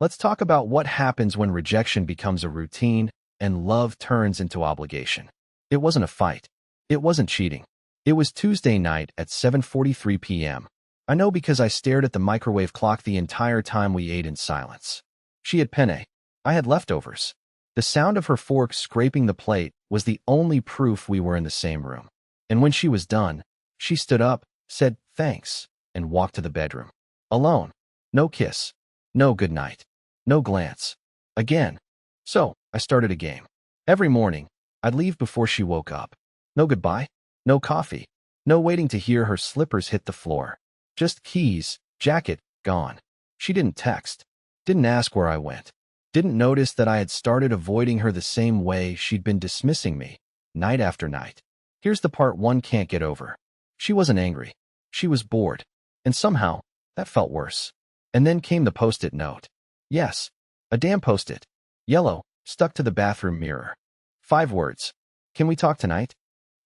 Let's talk about what happens when rejection becomes a routine and love turns into obligation. It wasn't a fight. It wasn't cheating. It was Tuesday night at 7:43 p.m. I know because I stared at the microwave clock the entire time we ate in silence. She had penne. I had leftovers. The sound of her fork scraping the plate was the only proof we were in the same room. And when she was done, she stood up, said thanks, and walked to the bedroom. Alone. No kiss. No good night. No glance. Again. So, I started a game. Every morning, I'd leave before she woke up. No goodbye. No coffee. No waiting to hear her slippers hit the floor. Just keys, jacket, gone. She didn't text. Didn't ask where I went. Didn't notice that I had started avoiding her the same way she'd been dismissing me, night after night. Here's the part one can't get over. She wasn't angry. She was bored. And somehow, that felt worse. And then came the post-it note. Yes, a damn post-it. Yellow, stuck to the bathroom mirror. 5 words. Can we talk tonight?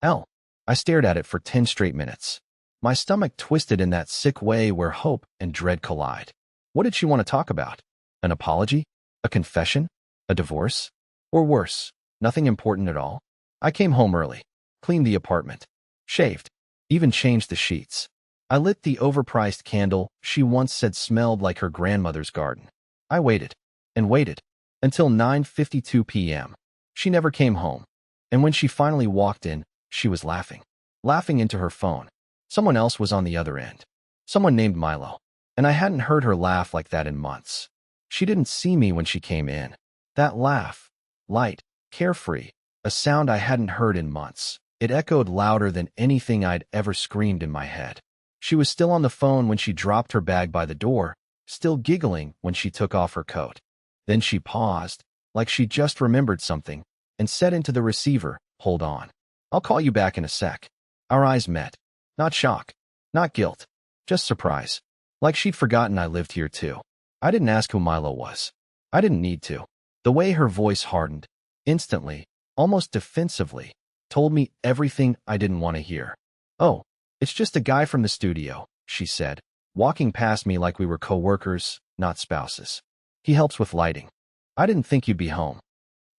L. I stared at it for 10 straight minutes. My stomach twisted in that sick way where hope and dread collide. What did she want to talk about? An apology? A confession? A divorce? Or worse, nothing important at all? I came home early, cleaned the apartment, shaved, even changed the sheets. I lit the overpriced candle she once said smelled like her grandmother's garden. I waited and waited until 9:52 p.m. She never came home. And when she finally walked in, she was laughing. Laughing into her phone. Someone else was on the other end. Someone named Milo. And I hadn't heard her laugh like that in months. She didn't see me when she came in. That laugh. Light. Carefree. A sound I hadn't heard in months. It echoed louder than anything I'd ever screamed in my head. She was still on the phone when she dropped her bag by the door, still giggling when she took off her coat. Then she paused, like she just remembered something, and said into the receiver, "Hold on. I'll call you back in a sec." Our eyes met. Not shock. Not guilt. Just surprise. Like she'd forgotten I lived here too. I didn't ask who Milo was. I didn't need to. The way her voice hardened, instantly, almost defensively, told me everything I didn't want to hear. "Oh, it's just a guy from the studio," she said, walking past me like we were co-workers, not spouses. "He helps with lighting. I didn't think you'd be home."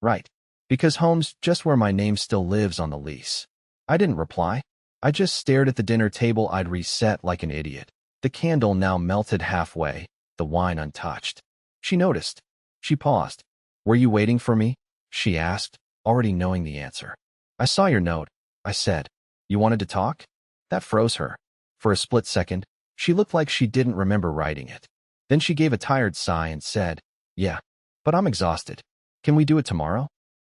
Right. Because home's just where my name still lives on the lease. I didn't reply. I just stared at the dinner table I'd reset like an idiot. The candle now melted halfway, the wine untouched. She noticed. She paused. "Were you waiting for me?" she asked, already knowing the answer. "I saw your note," I said. "You wanted to talk?" That froze her. For a split second, she looked like she didn't remember writing it. Then she gave a tired sigh and said, "Yeah, but I'm exhausted. Can we do it tomorrow?"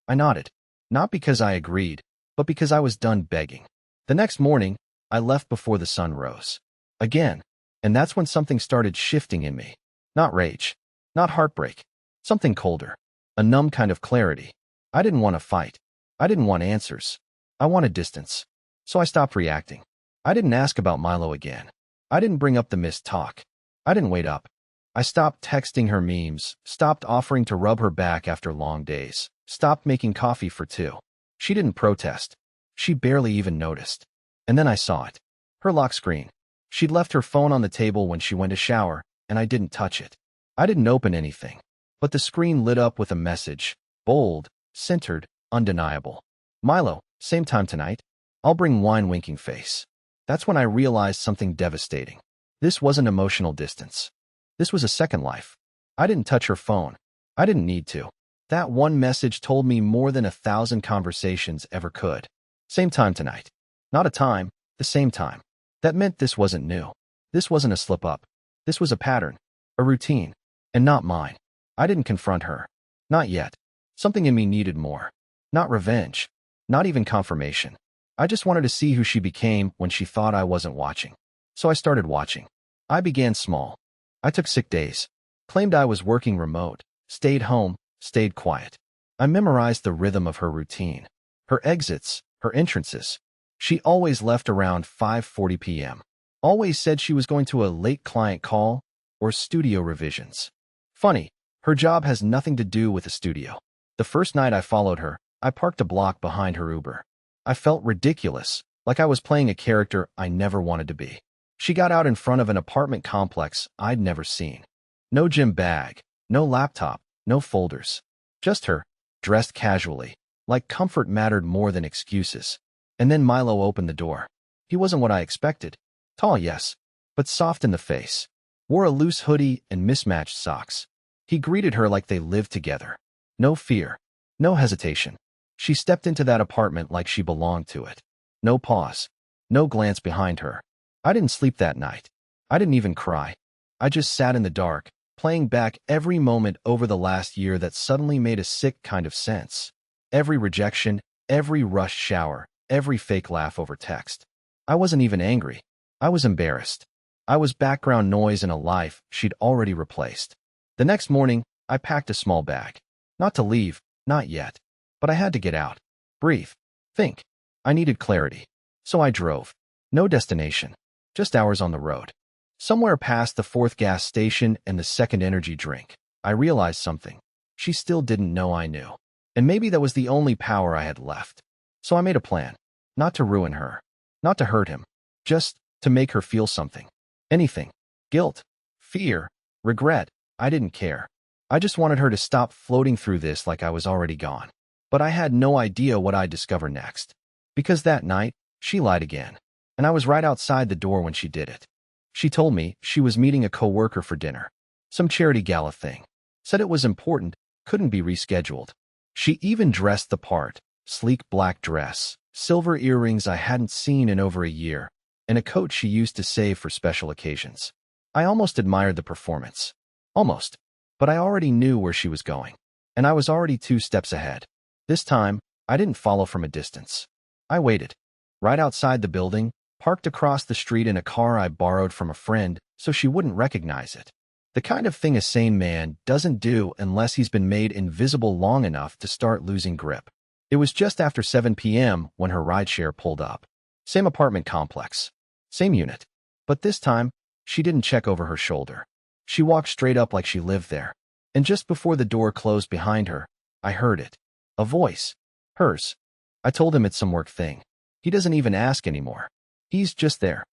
I nodded. Not because I agreed, but because I was done begging. The next morning, I left before the sun rose. Again. And that's when something started shifting in me. Not rage. Not heartbreak. Something colder. A numb kind of clarity. I didn't want to fight. I didn't want answers. I wanted distance. So I stopped reacting. I didn't ask about Milo again. I didn't bring up the missed talk. I didn't wait up. I stopped texting her memes, stopped offering to rub her back after long days, stopped making coffee for 2. She didn't protest. She barely even noticed. And then I saw it. Her lock screen. She'd left her phone on the table when she went to shower, and I didn't touch it. I didn't open anything. But the screen lit up with a message. Bold, centered, undeniable. "Milo, same time tonight. I'll bring wine," winking face. That's when I realized something devastating. This wasn't emotional distance. This was a second life. I didn't touch her phone. I didn't need to. That one message told me more than 1,000 conversations ever could. Same time tonight. Not a time, the same time. That meant this wasn't new. This wasn't a slip-up. This was a pattern. A routine. And not mine. I didn't confront her. Not yet. Something in me needed more. Not revenge. Not even confirmation. I just wanted to see who she became when she thought I wasn't watching. So I started watching. I began small. I took sick days. Claimed I was working remote. Stayed home. Stayed quiet. I memorized the rhythm of her routine. Her exits. Her entrances. She always left around 5:40 p.m. Always said she was going to a late client call or studio revisions. Funny, her job has nothing to do with the studio. The first night I followed her, I parked a block behind her Uber. I felt ridiculous, like I was playing a character I never wanted to be. She got out in front of an apartment complex I'd never seen. No gym bag, No laptop, no folders. Just her, dressed casually, like comfort mattered more than excuses. And then Milo opened the door. He wasn't what I expected. Tall, yes, but soft in the face. Wore a loose hoodie and mismatched socks. He greeted her like they lived together. No fear. No hesitation. She stepped into that apartment like she belonged to it. No pause. No glance behind her. I didn't sleep that night. I didn't even cry. I just sat in the dark, playing back every moment over the last year that suddenly made a sick kind of sense. Every rejection, every rushed shower, every fake laugh over text. I wasn't even angry. I was embarrassed. I was background noise in a life she'd already replaced. The next morning, I packed a small bag. Not to leave, not yet. But I had to get out. Breathe. Think. I needed clarity. So I drove. No destination. Just hours on the road. Somewhere past the fourth gas station and the second energy drink, I realized something. She still didn't know I knew. And maybe that was the only power I had left. So I made a plan. Not to ruin her. Not to hurt him. Just to make her feel something. Anything. Guilt. Fear. Regret. I didn't care. I just wanted her to stop floating through this like I was already gone. But I had no idea what I'd discover next. Because that night, she lied again. And I was right outside the door when she did it. She told me she was meeting a coworker for dinner. Some charity gala thing. Said it was important, couldn't be rescheduled. She even dressed the part. Sleek black dress, silver earrings I hadn't seen in over a year, and a coat she used to save for special occasions. I almost admired the performance. Almost. But I already knew where she was going. And I was already 2 steps ahead. This time, I didn't follow from a distance. I waited. Right outside the building, parked across the street in a car I borrowed from a friend so she wouldn't recognize it. The kind of thing a sane man doesn't do unless he's been made invisible long enough to start losing grip. It was just after 7 p.m. when her rideshare pulled up. Same apartment complex. Same unit. But this time, she didn't check over her shoulder. She walked straight up like she lived there. And just before the door closed behind her, I heard it. A voice. Hers. I told him it's some work thing. He doesn't even ask anymore. He's just there.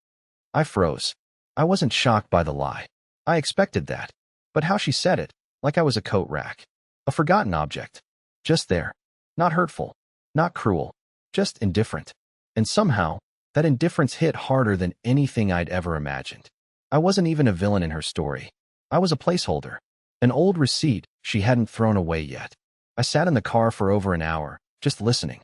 I froze. I wasn't shocked by the lie. I expected that. But how she said it, like I was a coat rack. A forgotten object. Just there. Not hurtful. Not cruel. Just indifferent. And somehow, that indifference hit harder than anything I'd ever imagined. I wasn't even a villain in her story. I was a placeholder. An old receipt she hadn't thrown away yet. I sat in the car for over an hour, just listening.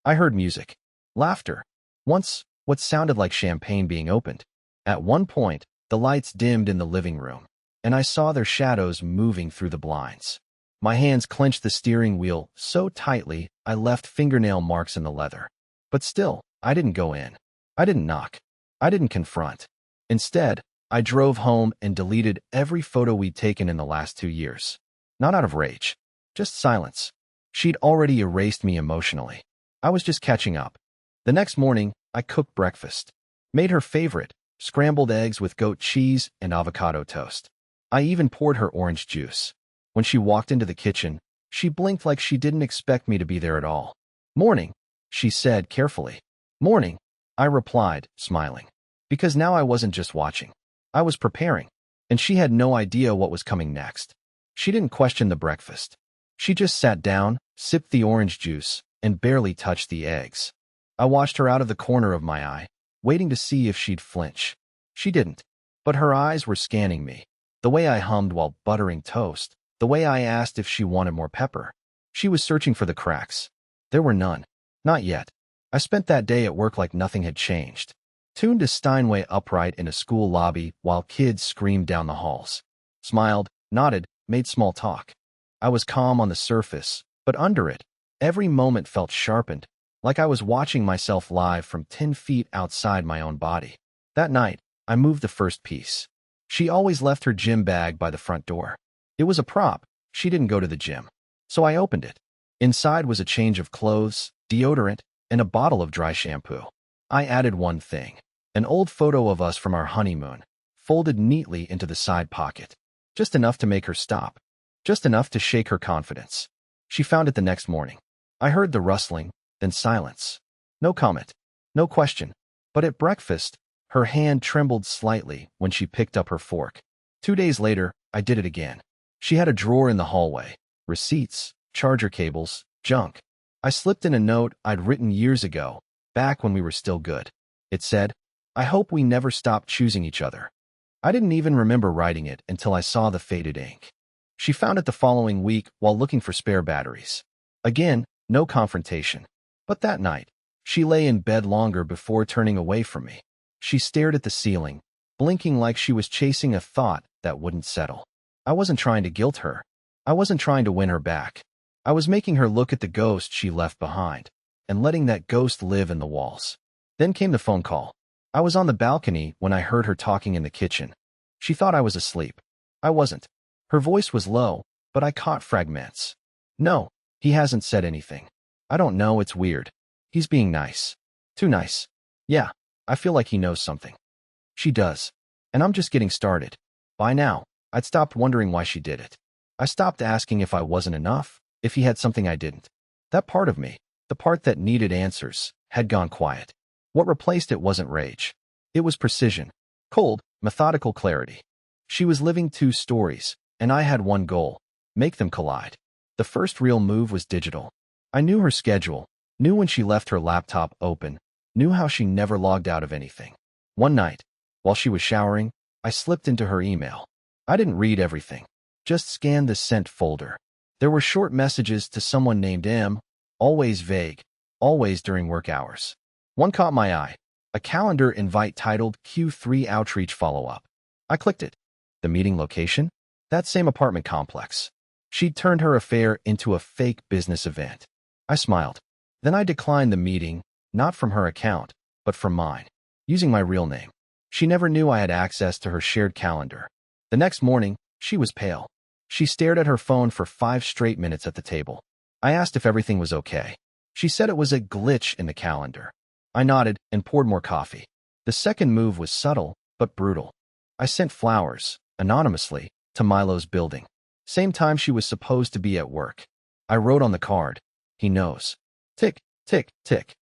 I heard music. Laughter. Once, what sounded like champagne being opened. At one point, the lights dimmed in the living room, and I saw their shadows moving through the blinds. My hands clenched the steering wheel so tightly I left fingernail marks in the leather. But still, I didn't go in. I didn't knock. I didn't confront. Instead, I drove home and deleted every photo we'd taken in the last 2 years. Not out of rage. Just silence. She'd already erased me emotionally. I was just catching up. The next morning, I cooked breakfast. Made her favorite, scrambled eggs with goat cheese and avocado toast. I even poured her orange juice. When she walked into the kitchen, she blinked like she didn't expect me to be there at all. "Morning," she said carefully. "Morning," I replied, smiling. Because now I wasn't just watching. I was preparing, and she had no idea what was coming next. She didn't question the breakfast. She just sat down, sipped the orange juice, and barely touched the eggs. I watched her out of the corner of my eye, waiting to see if she'd flinch. She didn't, but her eyes were scanning me. The way I hummed while buttering toast, the way I asked if she wanted more pepper. She was searching for the cracks. There were none. Not yet. I spent that day at work like nothing had changed. Tuned to Steinway upright in a school lobby while kids screamed down the halls. Smiled, nodded, made small talk. I was calm on the surface, but under it, every moment felt sharpened, like I was watching myself live from 10 feet outside my own body. That night, I moved the first piece. She always left her gym bag by the front door. It was a prop. She didn't go to the gym. So I opened it. Inside was a change of clothes, deodorant, and a bottle of dry shampoo. I added one thing. An old photo of us from our honeymoon, folded neatly into the side pocket. Just enough to make her stop. Just enough to shake her confidence. She found it the next morning. I heard the rustling, then silence. No comment. No question. But at breakfast, her hand trembled slightly when she picked up her fork. 2 days later, I did it again. She had a drawer in the hallway. Receipts, charger cables, junk. I slipped in a note I'd written years ago, back when we were still good. It said, "I hope we never stop choosing each other." I didn't even remember writing it until I saw the faded ink. She found it the following week while looking for spare batteries. Again, no confrontation. But that night, she lay in bed longer before turning away from me. She stared at the ceiling, blinking like she was chasing a thought that wouldn't settle. I wasn't trying to guilt her. I wasn't trying to win her back. I was making her look at the ghost she left behind, and letting that ghost live in the walls. Then came the phone call. I was on the balcony when I heard her talking in the kitchen. She thought I was asleep. I wasn't. Her voice was low, but I caught fragments. "No, he hasn't said anything. I don't know, it's weird. He's being nice. Too nice. Yeah, I feel like he knows something." She does. And I'm just getting started. By now, I'd stopped wondering why she did it. I stopped asking if I wasn't enough, if he had something I didn't. That part of me, the part that needed answers, had gone quiet. What replaced it wasn't rage. It was precision. Cold, methodical clarity. She was living two stories, and I had one goal: make them collide. The first real move was digital. I knew her schedule, knew when she left her laptop open, knew how she never logged out of anything. One night, while she was showering, I slipped into her email. I didn't read everything, just scanned the sent folder. There were short messages to someone named M, always vague, always during work hours. One caught my eye, a calendar invite titled Q3 Outreach Follow-Up. I clicked it. The meeting location? That same apartment complex. She'd turned her affair into a fake business event. I smiled. Then I declined the meeting, not from her account, but from mine, using my real name. She never knew I had access to her shared calendar. The next morning, she was pale. She stared at her phone for 5 straight minutes at the table. I asked if everything was okay. She said it was a glitch in the calendar. I nodded and poured more coffee. The second move was subtle, but brutal. I sent flowers, anonymously, to Milo's building. Same time she was supposed to be at work. I wrote on the card, "He knows." Tick, tick, tick.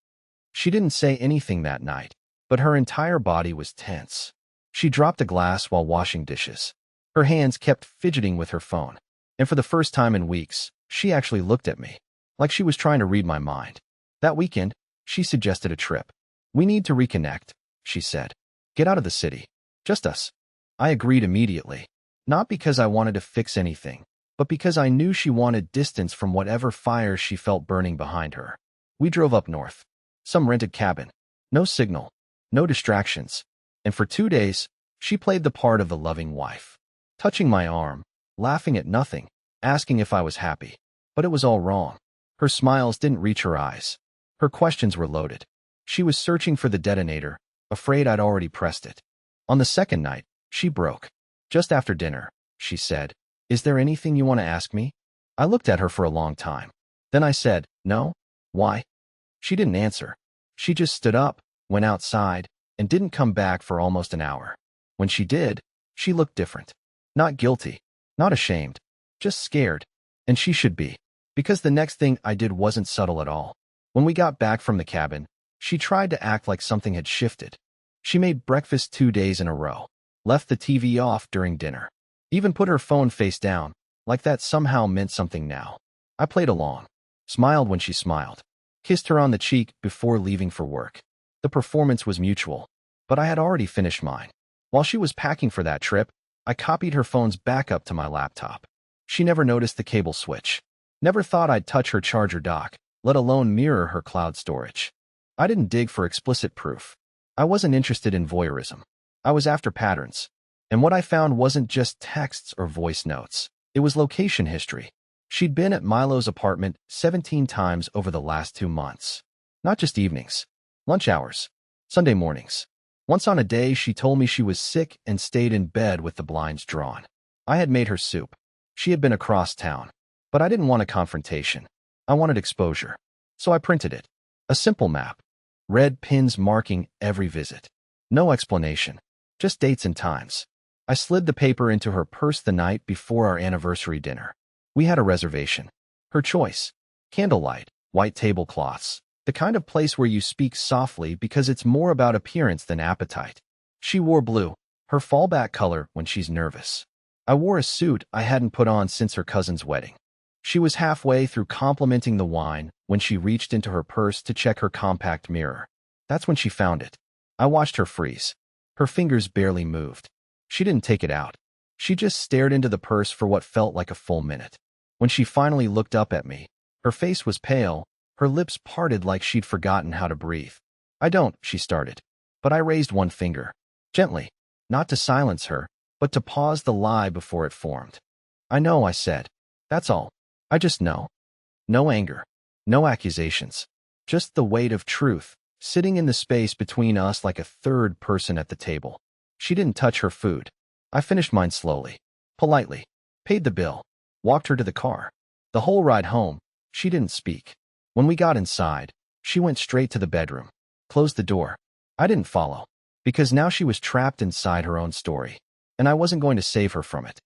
She didn't say anything that night, but her entire body was tense. She dropped a glass while washing dishes. Her hands kept fidgeting with her phone. And for the first time in weeks, she actually looked at me, like she was trying to read my mind. That weekend, she suggested a trip. "We need to reconnect," she said. "Get out of the city. Just us." I agreed immediately. Not because I wanted to fix anything, but because I knew she wanted distance from whatever fires she felt burning behind her. We drove up north. Some rented cabin. No signal. No distractions. And for 2 days, she played the part of the loving wife. Touching my arm, laughing at nothing, asking if I was happy. But it was all wrong. Her smiles didn't reach her eyes. Her questions were loaded. She was searching for the detonator, afraid I'd already pressed it. On the second night, she broke. Just after dinner, she said, "Is there anything you want to ask me?" I looked at her for a long time. Then I said, "No." "Why?" She didn't answer. She just stood up, went outside, and didn't come back for almost an hour. When she did, she looked different. Not guilty, not ashamed, just scared. And she should be, because the next thing I did wasn't subtle at all. When we got back from the cabin, she tried to act like something had shifted. She made breakfast 2 days in a row, left the TV off during dinner, even put her phone face down, like that somehow meant something now. I played along, smiled when she smiled, kissed her on the cheek before leaving for work. The performance was mutual, but I had already finished mine. While she was packing for that trip, I copied her phone's backup to my laptop. She never noticed the cable switch. Never thought I'd touch her charger dock, let alone mirror her cloud storage. I didn't dig for explicit proof. I wasn't interested in voyeurism. I was after patterns. And what I found wasn't just texts or voice notes. It was location history. She'd been at Milo's apartment 17 times over the last 2 months. Not just evenings. Lunch hours. Sunday mornings. Once on a day, she told me she was sick and stayed in bed with the blinds drawn. I had made her soup. She had been across town. But I didn't want a confrontation. I wanted exposure. So I printed it. A simple map. Red pins marking every visit. No explanation. Just dates and times. I slid the paper into her purse the night before our anniversary dinner. We had a reservation. Her choice. Candlelight, white tablecloths. The kind of place where you speak softly because it's more about appearance than appetite. She wore blue, her fallback color when she's nervous. I wore a suit I hadn't put on since her cousin's wedding. She was halfway through complimenting the wine when she reached into her purse to check her compact mirror. That's when she found it. I watched her freeze. Her fingers barely moved. She didn't take it out. She just stared into the purse for what felt like a full minute. When she finally looked up at me, her face was pale, her lips parted like she'd forgotten how to breathe. "I don't," she started. But I raised one finger. Gently. Not to silence her, but to pause the lie before it formed. "I know," I said. "That's all. I just know." No anger. No accusations. Just the weight of truth, sitting in the space between us like a third person at the table. She didn't touch her food. I finished mine slowly, politely, paid the bill, walked her to the car. The whole ride home, she didn't speak. When we got inside, she went straight to the bedroom, closed the door. I didn't follow, because now she was trapped inside her own story, and I wasn't going to save her from it.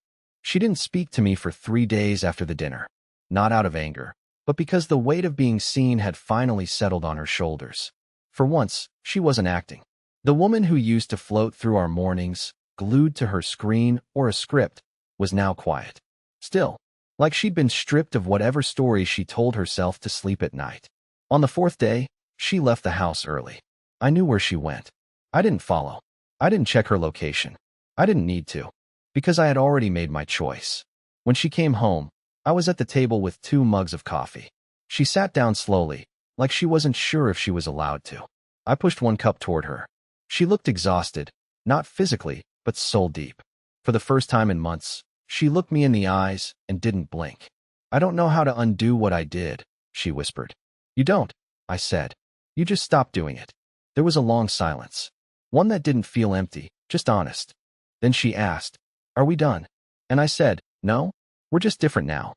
She didn't speak to me for 3 days after the dinner, not out of anger, but because the weight of being seen had finally settled on her shoulders. For once, she wasn't acting. The woman who used to float through our mornings, glued to her screen or a script, was now quiet. Still, like she'd been stripped of whatever stories she told herself to sleep at night. On the 4th day, she left the house early. I knew where she went. I didn't follow. I didn't check her location. I didn't need to, because I had already made my choice. When she came home, I was at the table with 2 mugs of coffee. She sat down slowly, like she wasn't sure if she was allowed to. I pushed one cup toward her. She looked exhausted, not physically, but soul deep. For the first time in months, she looked me in the eyes and didn't blink. "I don't know how to undo what I did," she whispered. "You don't," I said. "You just stop doing it." There was a long silence, one that didn't feel empty, just honest. Then she asked, "Are we done?" And I said, "No, we're just different now."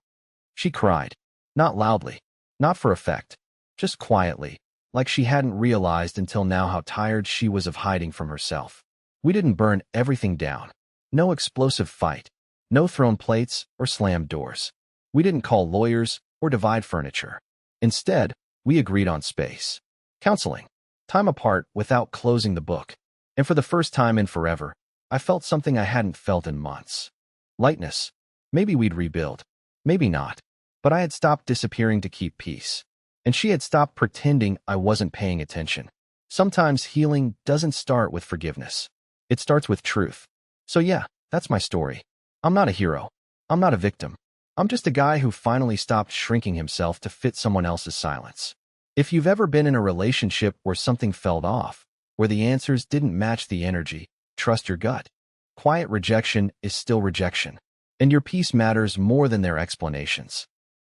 She cried. Not loudly, not for effect, just quietly, like she hadn't realized until now how tired she was of hiding from herself. We didn't burn everything down. No explosive fight. No thrown plates or slammed doors. We didn't call lawyers or divide furniture. Instead, we agreed on space. Counseling. Time apart without closing the book. And for the first time in forever, I felt something I hadn't felt in months. Lightness. Maybe we'd rebuild. Maybe not. But I had stopped disappearing to keep peace. And she had stopped pretending I wasn't paying attention. Sometimes healing doesn't start with forgiveness. It starts with truth. So yeah, that's my story. I'm not a hero. I'm not a victim. I'm just a guy who finally stopped shrinking himself to fit someone else's silence. If you've ever been in a relationship where something fell off, where the answers didn't match the energy, trust your gut. Quiet rejection is still rejection, and your peace matters more than their explanations.